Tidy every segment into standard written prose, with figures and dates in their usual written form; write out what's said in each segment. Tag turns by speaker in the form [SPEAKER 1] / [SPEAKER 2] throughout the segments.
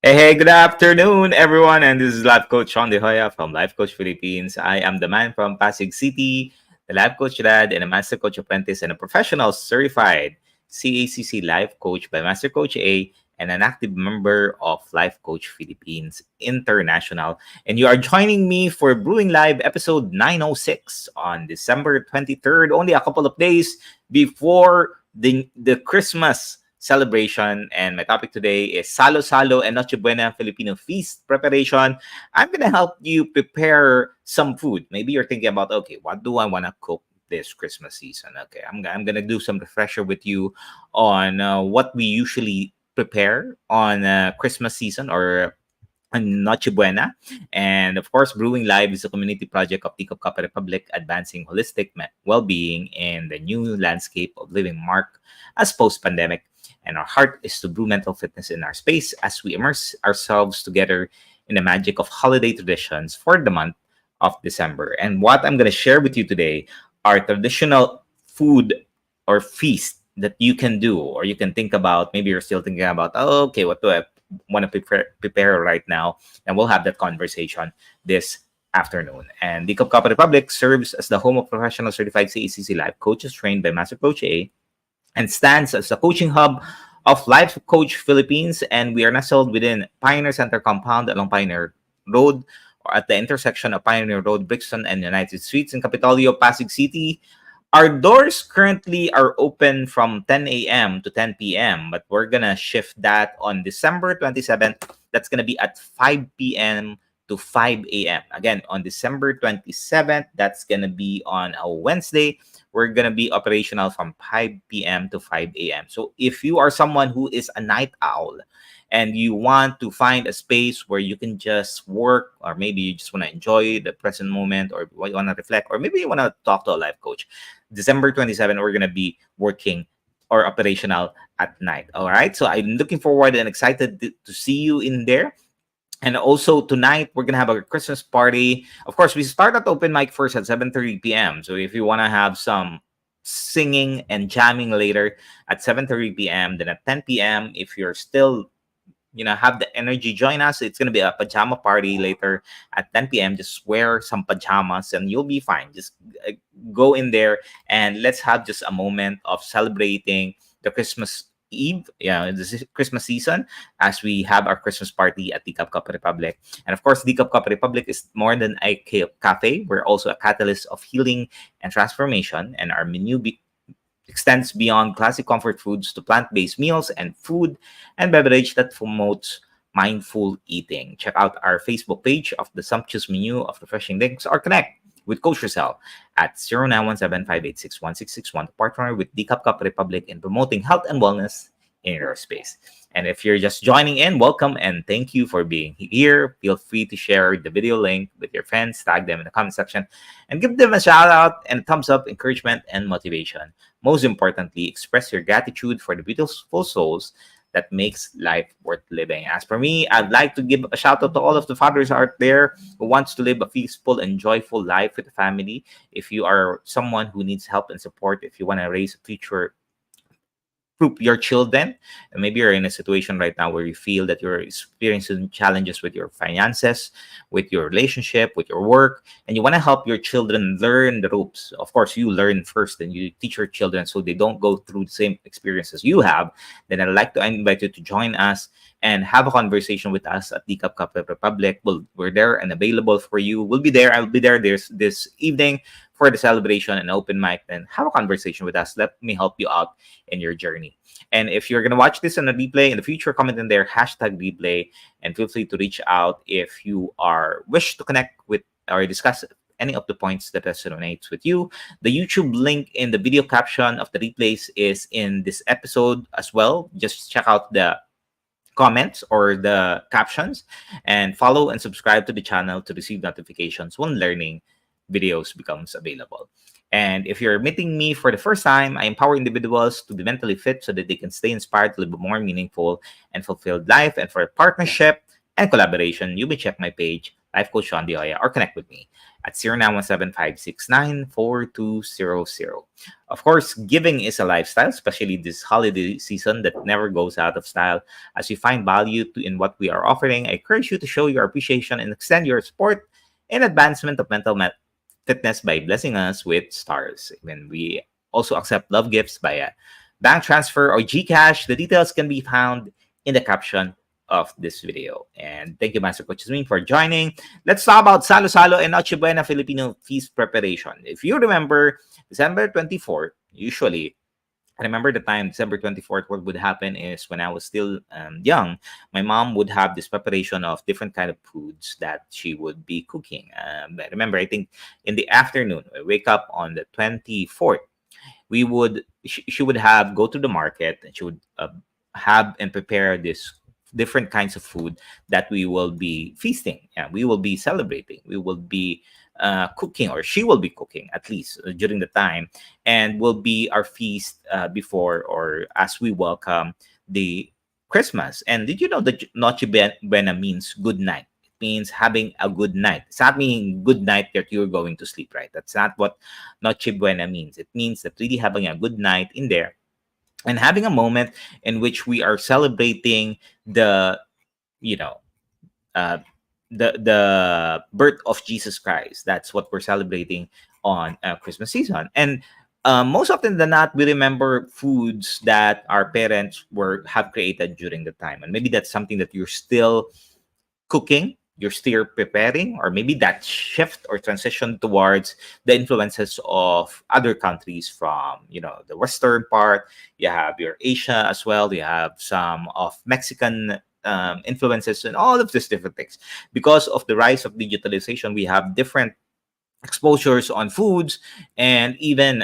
[SPEAKER 1] Hey, good afternoon, everyone. And this is Life Coach Shaun from Life Coach Philippines. I am the man from Pasig City, the Life Coach Dad, and a Master Coach Apprentice, and a professional certified CACC Life Coach by Master Coach A, and an active member of Life Coach Philippines International. And you are joining me for Brewing Live episode 906 on December 23rd, only a couple of days before the Christmas celebration. And my topic today is Salo-Salo and Noche Buena Filipino feast preparation. I'm going to help you prepare some food. Maybe you're thinking about, okay, what do I want to cook this Christmas season? Okay, I'm going to do some refresher with you on what we usually prepare on Christmas season or Noche Buena. And of course, Brewing Live is a community project of Teacup Republic advancing holistic well-being in the new landscape of living marked as post-pandemic. And our heart is to brew mental fitness in our space as we immerse ourselves together in the magic of holiday traditions for the month of December. And what I'm going to share with you today are traditional food or feast that you can do or you can think about. Maybe you're still thinking about, oh, okay, what do I want to prepare right now? And we'll have that conversation this afternoon. And the Cup Republic serves as the home of professional certified CACC life coaches trained by Master Coach A and stands as the coaching hub of Life Coach Philippines. And we are nestled within Pioneer Center compound along Pioneer Road or at the intersection of Pioneer Road, Brixton, and United Streets in Capitolio, Pasig City. Our doors currently are open from 10 a.m. to 10 p.m., but we're going to shift that on December 27th. That's going to be at 5 p.m. to 5 a.m. Again, on December 27th, that's going to be on a Wednesday. We're going to be operational from 5 p.m. to 5 a.m. So if you are someone who is a night owl and you want to find a space where you can just work, or maybe you just want to enjoy the present moment, or you want to reflect, or maybe you want to talk to a life coach, December 27th, we're going to be working or operational at night. All right. So I'm looking forward and excited to see you in there. And also tonight, we're going to have a Christmas party. Of course, we start at open mic first at 7:30 p.m. So if you want to have some singing and jamming later at 7:30 p.m., then at 10 p.m., if you're still have the energy, join us. It's going to be a pajama party later at 10 p.m. Just wear some pajamas and you'll be fine. Just go in there and let's have just a moment of celebrating the Christmas Eve, this is Christmas season, as we have our Christmas party at the Cup Republic. And of course, the Cup Republic is more than a cafe. We're also a catalyst of healing and transformation, and our menu extends beyond classic comfort foods to plant-based meals and food and beverage that promotes mindful eating. Check out our Facebook page of the sumptuous menu of refreshing drinks or connect with Coach Rezzhel at 0917-586-1661 to partner with the Cup Republic in promoting health and wellness in your space. And if you're just joining in, welcome and thank you for being here. Feel free to share the video link with your friends, tag them in the comment section, and give them a shout out and a thumbs up, encouragement, and motivation. Most importantly, express your gratitude for the beautiful souls that makes life worth living. As for me, I'd like to give a shout out to all of the fathers out there who wants to live a peaceful and joyful life with the family. If you are someone who needs help and support, if you want to raise a future prove your children, and maybe you're in a situation right now where you feel that you're experiencing challenges with your finances, with your relationship, with your work, and you want to help your children learn the ropes. Of course, you learn first and you teach your children so they don't go through the same experiences you have. Then I'd like to invite you to join us and have a conversation with us at the Cup Republic. We're there and available for you. We'll be there. I'll be there this evening for the celebration and open mic. Then have a conversation with us. Let me help you out in your journey. And if you're going to watch this on a replay in the future, comment in there, #replay, and feel free to reach out if you wish to connect with or discuss any of the points that resonates with you. The YouTube link in the video caption of the replays is in this episode as well. Just check out the comments or the captions and follow and subscribe to the channel to receive notifications when learning videos becomes available. And if you're meeting me for the first time, I empower individuals to be mentally fit so that they can stay inspired to live a more meaningful and fulfilled life. And for a partnership and collaboration, you may check my page, Life Coach Shaun or connect with me at 0917-569-4200. Of course, giving is a lifestyle, especially this holiday season that never goes out of style. As you find value in what we are offering, I encourage you to show your appreciation and extend your support and advancement of fitness by blessing us with stars. When we also accept love gifts via bank transfer or GCash, the details can be found in the caption of this video. And thank you, Master Coach Yasmin, for joining. Let's talk about Salo-Salo and Noche Buena Filipino feast preparation. If you remember, December 24th, usually, I remember the time, December 24th, what would happen is when I was still young, my mom would have this preparation of different kind of foods that she would be cooking. I remember, I think in the afternoon, I wake up on the 24th, she would have go to the market and she would have and prepare this different kinds of food that we will be feasting. Yeah, we will be celebrating. We will be cooking, or she will be cooking at least during the time, and will be our feast before or as we welcome the Christmas. And did you know that Noche Buena means good night? It means having a good night. It's not meaning good night that you're going to sleep, right? That's not what Noche Buena means. It means that really having a good night in there and having a moment in which we are celebrating the, you know, uh, the birth of Jesus Christ. That's what we're celebrating on Christmas season. And most often than not, we remember foods that our parents have created during the time, and maybe that's something that you're still cooking, you're still preparing, or maybe that shift or transition towards the influences of other countries from, the Western part. You have your Asia as well. You have some of Mexican influences and all of these different things. Because of the rise of digitalization, we have different exposures on foods, and even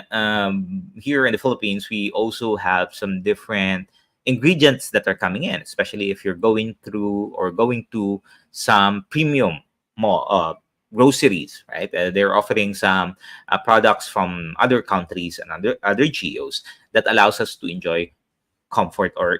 [SPEAKER 1] here in the Philippines, we also have some different ingredients that are coming in, especially if you're going through or going to some premium mall groceries, right? They're offering some products from other countries and other geos that allows us to enjoy comfort or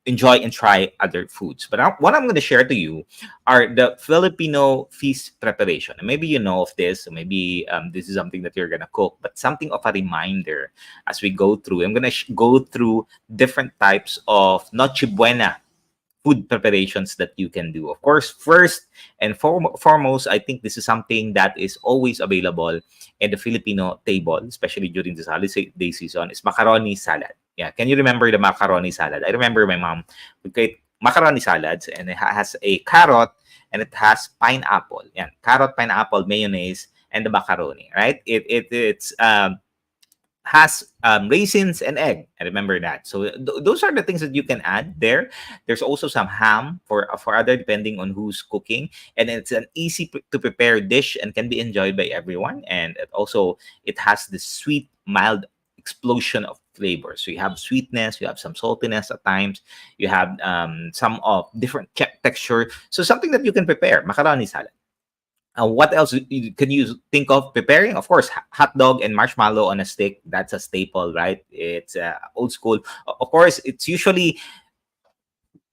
[SPEAKER 1] enjoy and try other foods. But what I'm going to share to you are the Filipino feast preparation. And maybe you know of this, or maybe this is something that you're going to cook, but something of a reminder as we go through. I'm going to go through different types of Noche Buena food preparations that you can do. Of course, first and foremost, I think this is something that is always available in the Filipino table, especially during this holiday season, is macaroni salad. Yeah, can you remember the macaroni salad? I remember my mom would create macaroni salads, and it has a carrot and it has pineapple. Yeah, carrot, pineapple, mayonnaise, and the macaroni. Right? It's has raisins and egg. I remember that. So those are the things that you can add there. There's also some ham for other, depending on who's cooking, and it's an easy to prepare dish and can be enjoyed by everyone. And it has this sweet, mild explosion of flavor. So you have sweetness, you have some saltiness at times, you have some of different texture. So something that you can prepare, macaroni salad. What else can you think of preparing? Of course, hot dog and marshmallow on a stick. That's a staple, right? It's old school. Of course, it's usually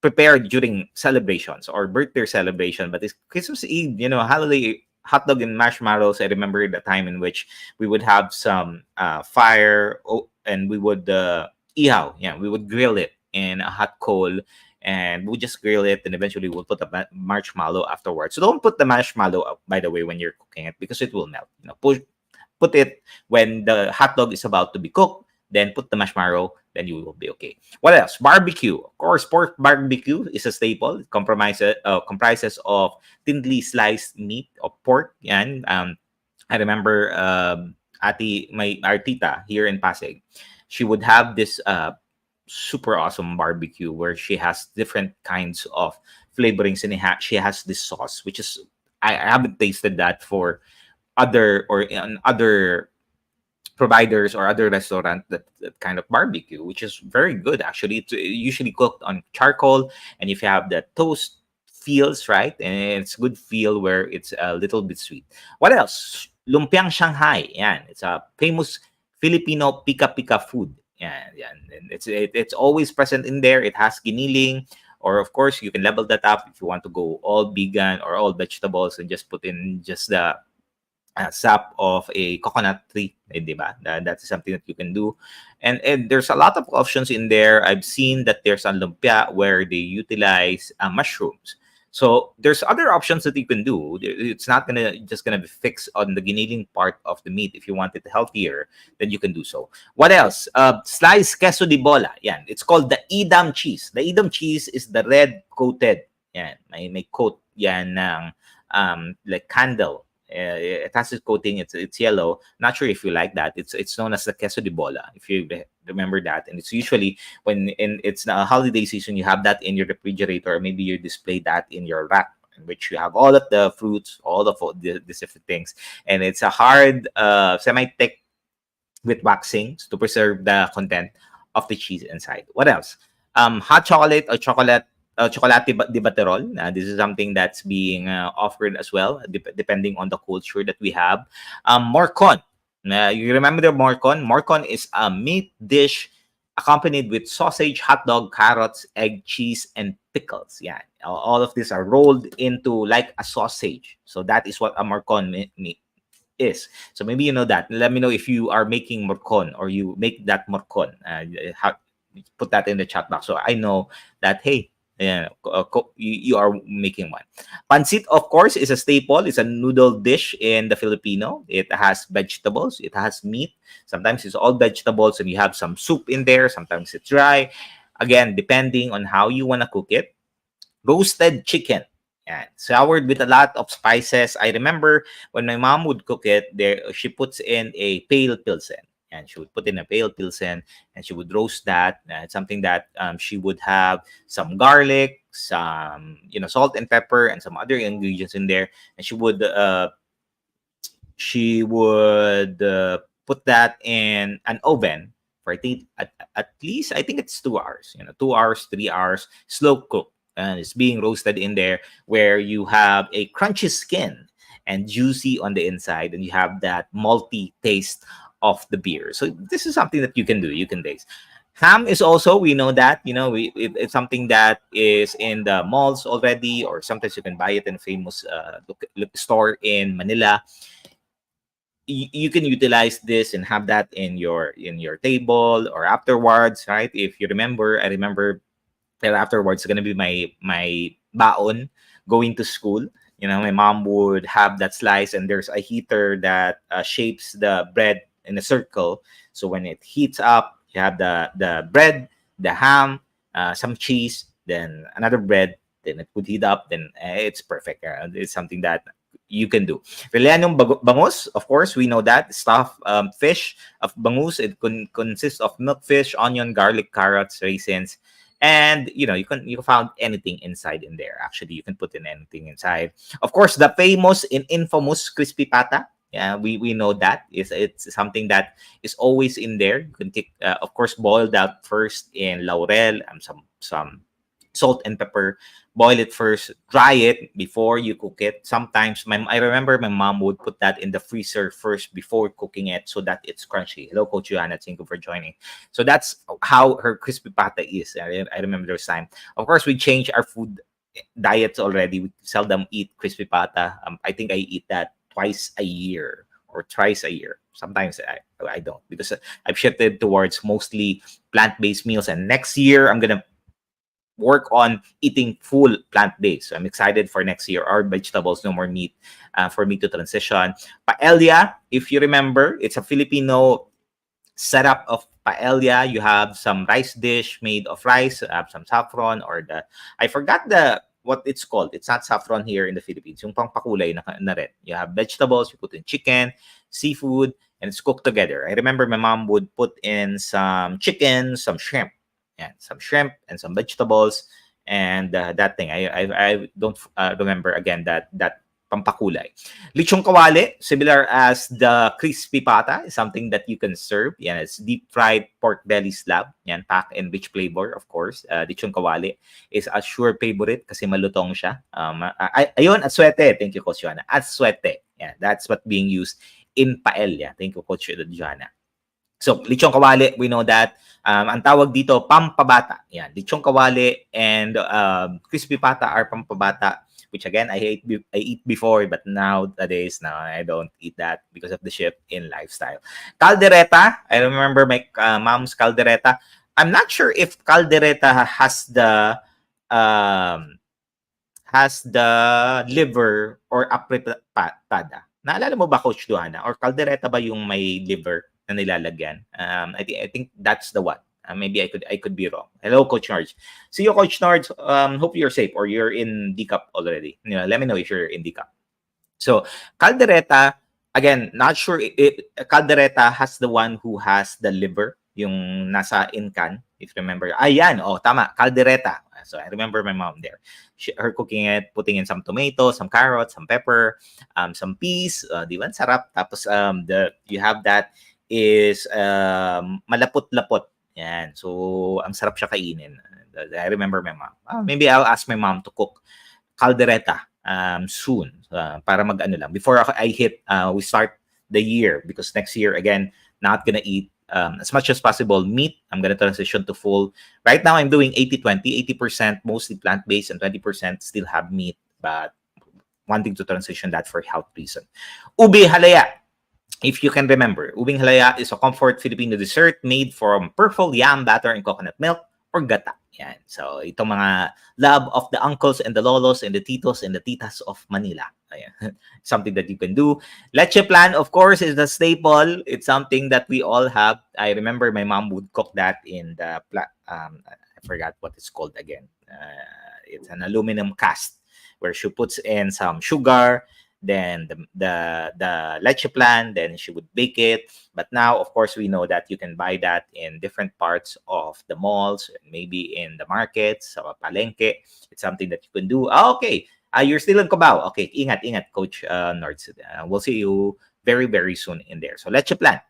[SPEAKER 1] prepared during celebrations or birthday celebration, but it's Christmas Eve, holiday hot dog and marshmallows. I remember the time in which we would have some fire, and we would ihaw. Yeah, we would grill it in a hot coal, and we'll just grill it, and eventually we'll put the marshmallow afterwards. So don't put the marshmallow up, by the way, when you're cooking it, because it will melt. Put it when the hot dog is about to be cooked, then put the marshmallow, then you will be okay. What else? Barbecue. Of course, pork barbecue is a staple. It comprises of thinly sliced meat of pork. And I remember our tita here in Pasig, she would have this super awesome barbecue where she has different kinds of flavorings, and she has this sauce, which is I haven't tasted that for other providers or other restaurant, that kind of barbecue, which is very good. Actually, it's usually cooked on charcoal, and if you have the toast feels right, and it's good feel where it's a little bit sweet. What else? Lumpiang Shanghai. Yeah, it's a famous Filipino pika pika food. Yeah, and it's always present in there. It has giniling Or of course, you can level that up if you want to go all vegan or all vegetables and just put in just the sap of a coconut tree, di ba? That's something that you can do. And there's a lot of options in there. I've seen that there's a lumpia where they utilize mushrooms. So there's other options that you can do. It's not gonna be fixed on the giniling part of the meat. If you want it healthier, then you can do so. What else? Sliced queso de bola. Yeah, it's called the Edam cheese. The Edam cheese is the red coated. Yeah, may coat yan ng like candle. It has this coating. It's yellow. Not sure if you like that. It's known as the queso de bola. If you remember that, and it's usually when it's a holiday season, you have that in your refrigerator, or maybe you display that in your rack, in which you have all of the fruits, all of the different things, and it's a hard, semi-thick with waxings to preserve the content of the cheese inside. What else? Hot chocolate or chocolate di baterol. This is something that's being offered as well, depending on the culture that we have. Morcon. You remember the morcon? Morcon is a meat dish accompanied with sausage, hot dog, carrots, egg, cheese, and pickles. Yeah, all of these are rolled into like a sausage. So that is what a morcon is. So maybe you know that. Let me know if you are making morcon or you make that morcon. Put that in the chat box so I know that, hey, yeah, you are making one. Pancit, of course, is a staple. It's a noodle dish in the Filipino. It has vegetables. It has meat. Sometimes it's all vegetables and you have some soup in there. Sometimes it's dry. Again, depending on how you want to cook it. Roasted chicken. Yeah, soured with a lot of spices. I remember when my mom would cook it, she puts in a pale pilsen. And she would put in a pale pilsen and she would roast that. It's something that she would have some garlic, some salt and pepper, and some other ingredients in there. And she would put that in an oven for, I think, at least, I think it's 2 hours. 2 hours, 3 hours, slow cook, and it's being roasted in there, where you have a crunchy skin and juicy on the inside, and you have that malty taste of the beer. So this is something that you can do. You can taste. Ham is also, we know that, it's something that is in the malls already, or sometimes you can buy it in a famous store in Manila. You can utilize this and have that in your table or afterwards, right? If you remember, I remember that afterwards, it's gonna be my baon going to school. My mom would have that slice, and there's a heater that shapes the bread in a circle. So when it heats up, you have the bread, the ham, some cheese, then another bread, then it would heat up, then it's perfect. It's something that you can do. Rellenong bangus, of course, we know that. Stuffed fish of bangus, it consists of milk fish, onion, garlic, carrots, raisins, and you can found anything inside in there. Actually, you can put in anything inside. Of course, the famous and infamous crispy pata. Yeah, we know that it's something that is always in there. You can take, of course, boil that first in laurel and some salt and pepper. Boil it first, dry it before you cook it. Sometimes I remember my mom would put that in the freezer first before cooking it so that it's crunchy. Hello, Coach Joanna. Thank you for joining. So that's how her crispy pata is. I remember those time. Of course, we changed our food diets already. We seldom eat crispy pata. I think I eat that twice a year or thrice a year. Sometimes I don't, because I've shifted towards mostly plant-based meals. And next year, I'm going to work on eating full plant-based. So I'm excited for next year. Our vegetables, no more meat, for me to transition. Paella, if you remember, it's a Filipino setup of paella. You have some rice dish made of rice, have some saffron, or I forgot what it's called. It's not saffron here in the Philippines. Yung pangpakulay na red. You have vegetables, you put in chicken, seafood, and it's cooked together. I remember my mom would put in some chicken, some shrimp, and some vegetables, and that thing. I don't remember again that pampakulay. Lechong kawali, similar as the crispy pata, is something that you can serve. Yan, it's deep fried pork belly slab. Yan, packed in rich flavor, of course. Lechong kawali is a sure favorite kasi malutong siya. Ayun, aswete. Thank you, Coach Joanna. Aswete. Yeah, that's what being used in paella. Thank you, Coach Joanna. So, lechong kawali, we know that. Ang tawag dito, pampabata. Yan, lechong kawali and crispy pata are pampabata, which again, I eat before, but nowadays, now I don't eat that because of the shift in lifestyle. Caldereta, I remember my mom's caldereta. I'm not sure if caldereta um, has the liver or apretada. Naalala mo ba, Coach Joanna? Or caldereta ba yung may liver na nilalagyan? I think that's the one. Maybe I could be wrong. Hello, Coach Norge. See you, Coach Norge. Hope you're safe or you're in DCAP already. Let me know if you're in DCAP. So, caldereta, again, not sure if caldereta has the one who has the liver, yung nasa incan, if you remember. Ayan, tama, caldereta. So, I remember my mom there. Her cooking it, putting in some tomatoes, some carrots, some pepper, some peas, di ba? Sarap. Tapos, you have that is malapot-lapot. Yan. So, ang sarap siya kainin. I remember my mom. Maybe I'll ask my mom to cook caldereta soon para mag-ano lang. Before I hit, we start the year because next year, again, not gonna eat as much as possible meat. I'm gonna transition to full. Right now, I'm doing 80-20, 80% mostly plant-based and 20% still have meat, but wanting to transition that for health reason. Ube halaya. If you can remember, ubing halaya is a comfort Filipino dessert made from purple yam batter and coconut milk or gata. Yan. So, itong mga love of the uncles and the lolos and the titos and the titas of Manila. Ayan. Something that you can do. Leche plan, of course, is the staple. It's something that we all have. I remember my mom would cook that in the, I forgot what it's called again. It's an aluminum cast where she puts in some sugar, then the leche plan, then she would bake it. But now, of course, we know that you can buy that in different parts of the malls, maybe in the markets, sa palengke. It's something that you can do. Okay, you're still in Cubao. Okay, ingat, Coach Nords. We'll see you very, very soon in there. So leche plan.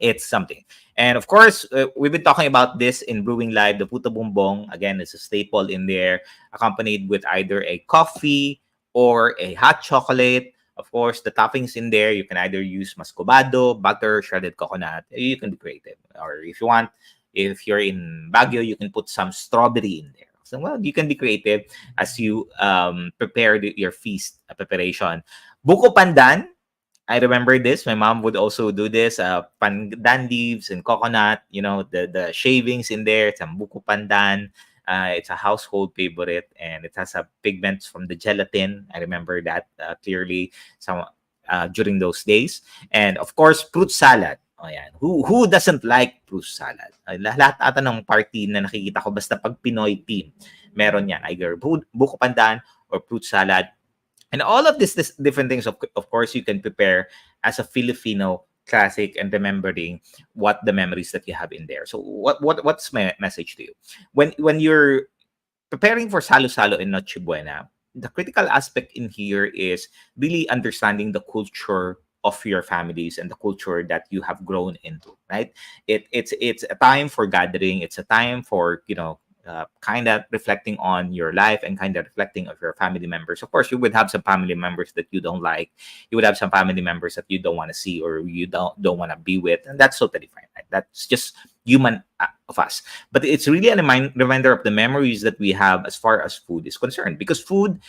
[SPEAKER 1] It's something. And of course, we've been talking about this in Brewing Live. The puto bumbong, again, is a staple in there, accompanied with either a coffee or a hot chocolate. Of course, the toppings in there, you can either use mascobado, butter, shredded coconut. You can be creative. Or if you want, if you're in Baguio, you can put some strawberry in there. So, well, you can be creative as you prepare your feast preparation. Buko pandan, I remember this. My mom would also do this. Pandan leaves and coconut, the shavings in there, some buko pandan. It's a household favorite, and it has a pigments from the gelatin. I remember that clearly during those days. And of course, fruit salad. Oh, yan. Who doesn't like fruit salad? Lahat ata ng party na nakikita ko, basta pag Pinoy team, meron yan. Either buko pandan or fruit salad. And all of this different things, of course, you can prepare as a Filipino classic and remembering what the memories that you have in there. So what's my message to you? When you're preparing for Salo-Salo and Noche Buena, the critical aspect in here is really understanding the culture of your families and the culture that you have grown into, right? It's a time for gathering. It's a time for, kind of reflecting on your life and kind of reflecting of your family members. Of course, you would have some family members that you don't like. You would have some family members that you don't want to see or you don't want to be with, and that's totally fine. Right? That's just human of us. But it's really a reminder of the memories that we have as far as food is concerned. Because food,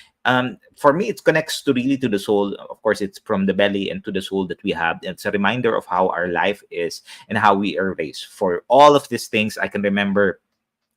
[SPEAKER 1] for me, it connects to the soul. Of course, it's from the belly and to the soul that we have. It's a reminder of how our life is and how we are raised. For all of these things, I can remember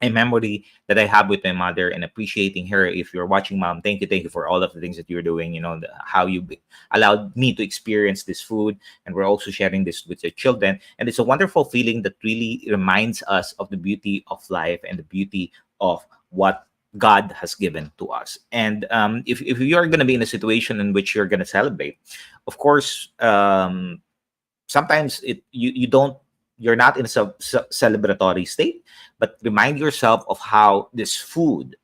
[SPEAKER 1] a memory that I have with my mother and appreciating her. If you're watching, Mom, thank you for all of the things that you're doing. How you allowed me to experience this food, and we're also sharing this with your children. And it's a wonderful feeling that really reminds us of the beauty of life and the beauty of what God has given to us. And if you're going to be in a situation in which you're going to celebrate, of course, sometimes you're not in a celebratory state, but remind yourself of how this food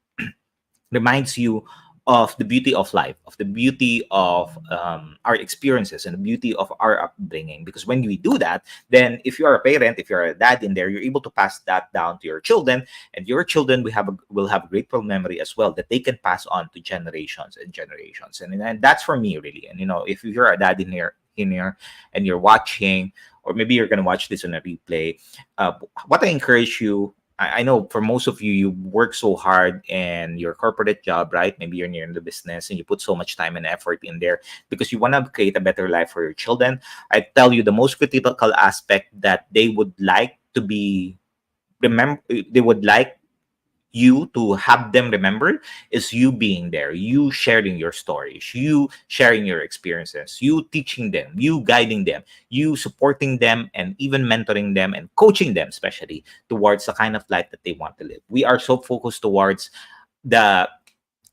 [SPEAKER 1] reminds you of the beauty of life, of the beauty of our experiences and the beauty of our upbringing. Because when we do that, then if you're a parent, if you're a dad in there, you're able to pass that down to your children, and your children will have grateful memory as well that they can pass on to generations and generations. And that's for me, really. And if you're a dad in here and you're watching, or maybe you're going to watch this on a replay, what I encourage you, I know for most of you, you work so hard in your corporate job, right? Maybe you're near in the business and you put so much time and effort in there because you want to create a better life for your children. I tell you, the most critical aspect that they would like to be remember, they would like you to have them remember is you being there, you sharing your stories, you sharing your experiences, you teaching them, you guiding them, you supporting them, and even mentoring them and coaching them, especially towards the kind of life that they want to live. We are so focused towards the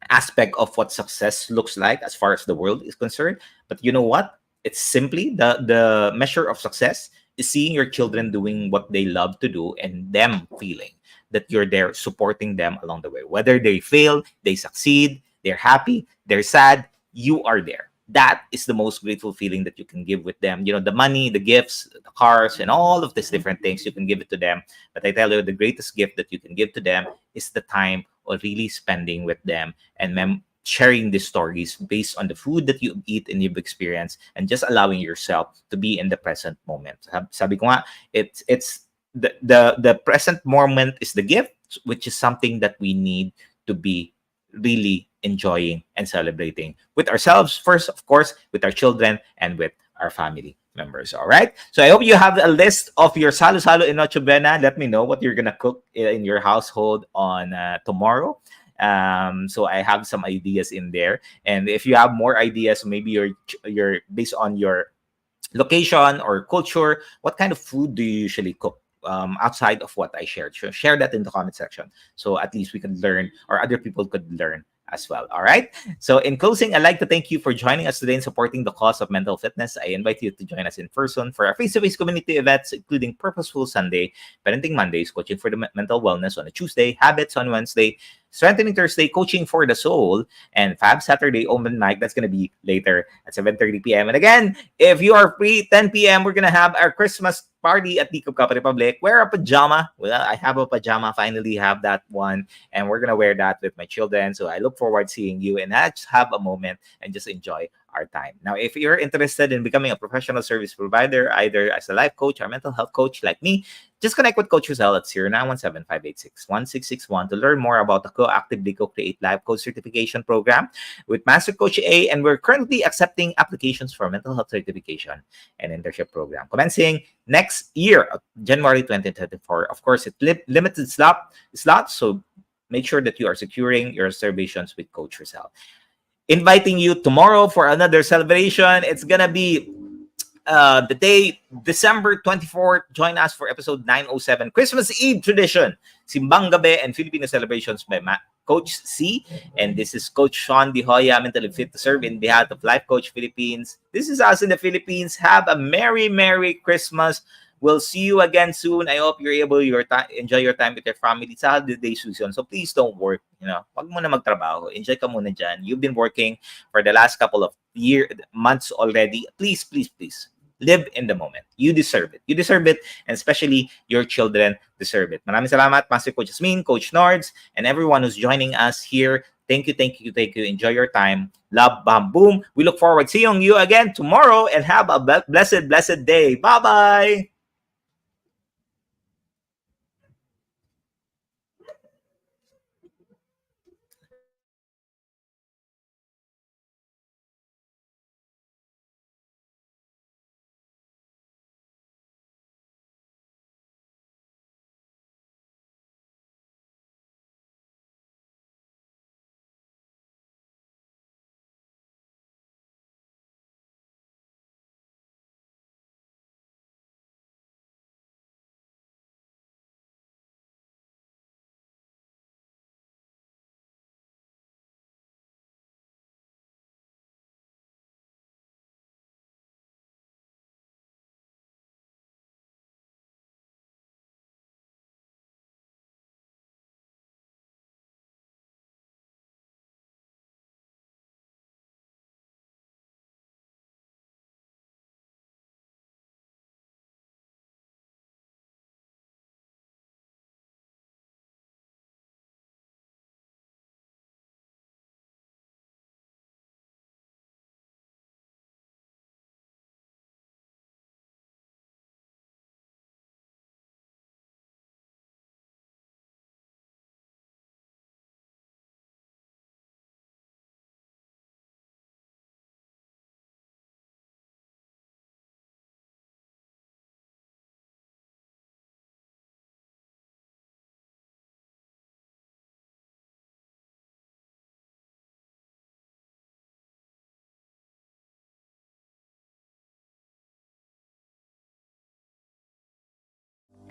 [SPEAKER 1] aspect of what success looks like as far as the world is concerned. But you know what? It's simply the measure of success is seeing your children doing what they love to do and them feeling that you're there supporting them along the way. Whether they fail, they succeed, they're happy, they're sad, you are there. That is the most grateful feeling that you can give with them. You know, the money, the gifts, the cars, and all of these different things, you can give it to them. But I tell you, the greatest gift that you can give to them is the time of really spending with them and sharing these stories based on the food that you eat and you've experienced, and just allowing yourself to be in the present moment. Sabi ko nga, it's the present moment is the gift, which is something that we need to be really enjoying and celebrating with ourselves first, of course, with our children and with our family members. All right. So I hope you have a list of your Salo-Salo and Noche Buena. Let me know what you're gonna cook in your household on tomorrow. So I have some ideas in there, and if you have more ideas, maybe you're based on your location or culture, what kind of food do you usually cook outside of what I shared? So share that in the comment section, so at least we can learn, or other people could learn as well. All right. So in closing, I'd like to thank you for joining us today and supporting the cause of mental fitness. I invite you to join us in person for our face-to-face community events, including Purposeful Sunday, Parenting Mondays, Coaching for the Mental Wellness on a Tuesday, Habits on Wednesday, Strengthening Thursday, Coaching for the Soul, and Fab Saturday Open Mic. That's going to be later at 7:30 p.m. And again, if you are free, 10 p.m., we're going to have our Christmas party at the Cup Republic. Wear a pajama. Well, I have a pajama. Finally have that one. And we're going to wear that with my children. So I look forward to seeing you, and let's have a moment and just enjoy our time. Now, if you're interested in becoming a professional service provider, either as a life coach or mental health coach like me, just connect with Coach Rezzhel at 0917-586-1661 to learn more about the co-actively co-create life coach certification program with Master Coach A. And we're currently accepting applications for mental health certification and internship program commencing next year, January 2024. Of course, it's limited slots, so make sure that you are securing your reservations with Coach Rezzhel. Inviting you tomorrow for another celebration. It's gonna be the day December 24th. Join us for episode 907, Christmas Eve tradition, Simbang Gabi and Filipino celebrations by Coach C. And this is Coach Shaun De Hoya, mentally fit to serve in behalf of Life Coach Philippines. This is us in the Philippines. Have a Merry Christmas. We'll see you again soon. I hope you're able enjoy your time with your family sa holiday season. So please don't work. Wag mo na magtrabaho. Enjoy ka muna dyan. You've been working for the last couple of months already. Please, please, please. Live in the moment. You deserve it. You deserve it, and especially your children deserve it. Maraming salamat, Master Coach Jasmine, Coach Nords, and everyone who's joining us here. Thank you, thank you, thank you. Enjoy your time. Love, bam, boom. We look forward to seeing you again tomorrow, and have a blessed day. Bye-bye.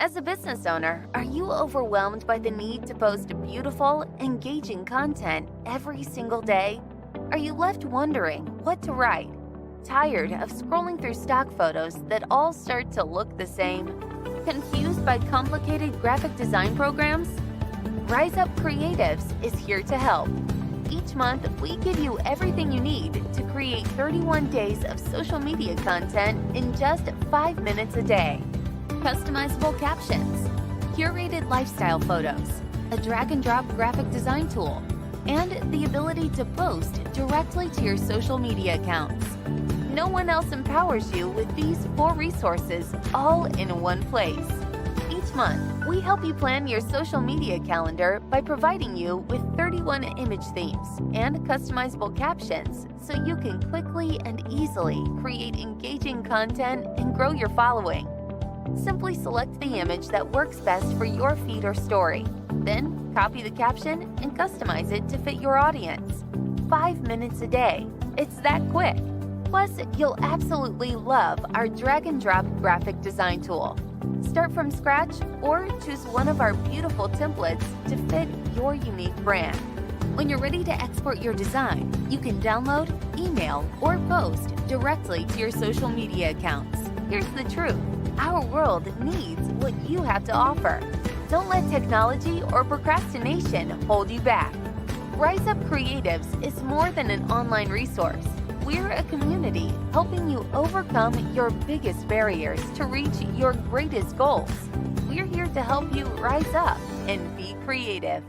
[SPEAKER 2] As a business owner, are you overwhelmed by the need to post beautiful, engaging content every single day? Are you left wondering what to write? Tired of scrolling through stock photos that all start to look the same? Confused by complicated graphic design programs? Rise Up Creatives is here to help. Each month, we give you everything you need to create 31 days of social media content in just 5 minutes a day. Customizable captions, curated lifestyle photos, a drag-and-drop graphic design tool, and the ability to post directly to your social media accounts. No one else empowers you with these 4 resources all in one place. Each month, we help you plan your social media calendar by providing you with 31 image themes and customizable captions so you can quickly and easily create engaging content and grow your following. Simply select the image that works best for your feed or story. Then, copy the caption and customize it to fit your audience. 5 minutes a day. It's that quick. Plus, you'll absolutely love our drag-and-drop graphic design tool. Start from scratch or choose one of our beautiful templates to fit your unique brand. When you're ready to export your design, you can download, email, or post directly to your social media accounts. Here's the truth. Our world needs what you have to offer. Don't let technology or procrastination hold you back. Rise Up Creatives is more than an online resource. We're a community helping you overcome your biggest barriers to reach your greatest goals. We're here to help you rise up and be creative.